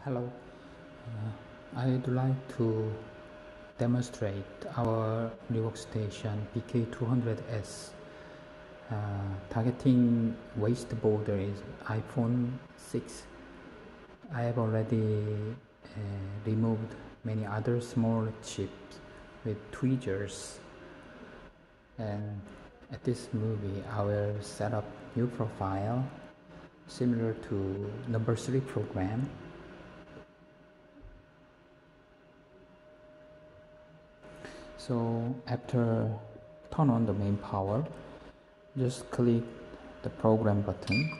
Hello, I'd like to demonstrate our rework station BK200S. Targeting waste border is iPhone 6. I have already removed many other small chips with tweezers, and at this movie I will set up new profile similar to number 3 program. So after turn on the main power, just click the program button.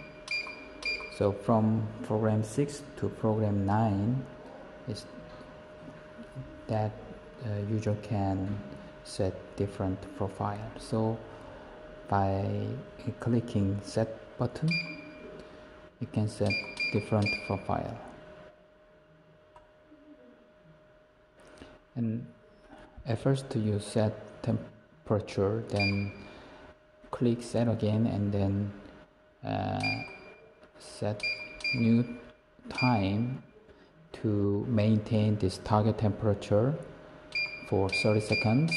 So from program 6 to program 9 is that user can set different profile. So by clicking set button, you can set different profile. And at first you set temperature, then click set again, and then set new time to maintain this target temperature for 30 seconds.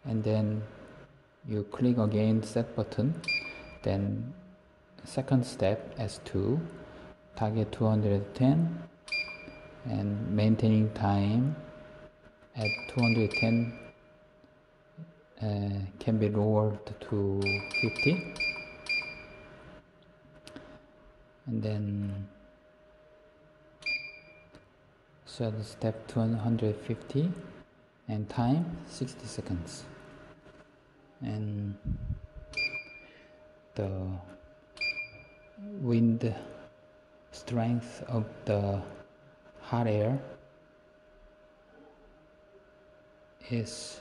And then you click again set button, then second step S2, target 210, and maintaining time at 210 can be lowered to 50, and then set step 250 and time 60 seconds, and the wind strength of the hot air is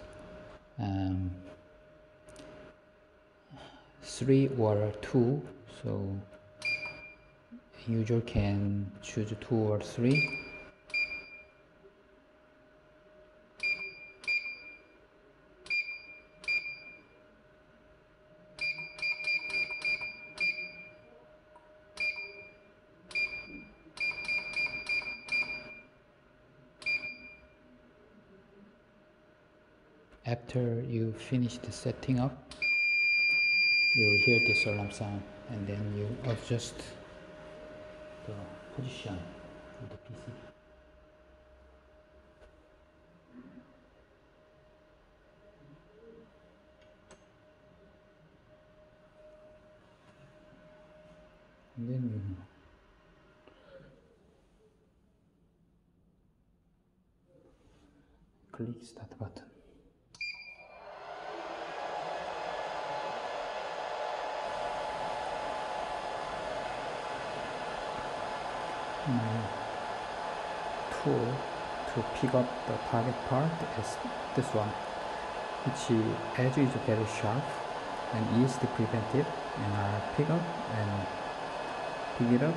3 or 2, so user can choose 2 or 3. After you finish the setting up, you will hear this alarm sound, and then you adjust the position of the PC. And then you click start button. My tool to pick up the target part is this one, which edge is very sharp and easy to prevent it, and I pick up and pick it up.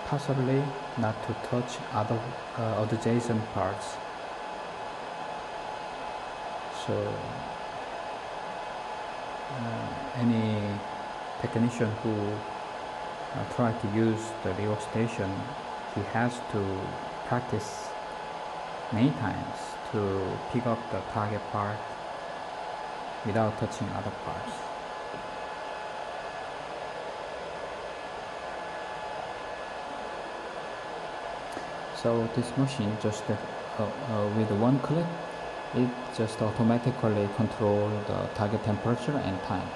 Possibly not to touch other adjacent parts. So any technician who try to use the rework station, he has to practice many times to pick up the target part without touching other parts. So this machine just with one click, it just automatically controls the target temperature and time.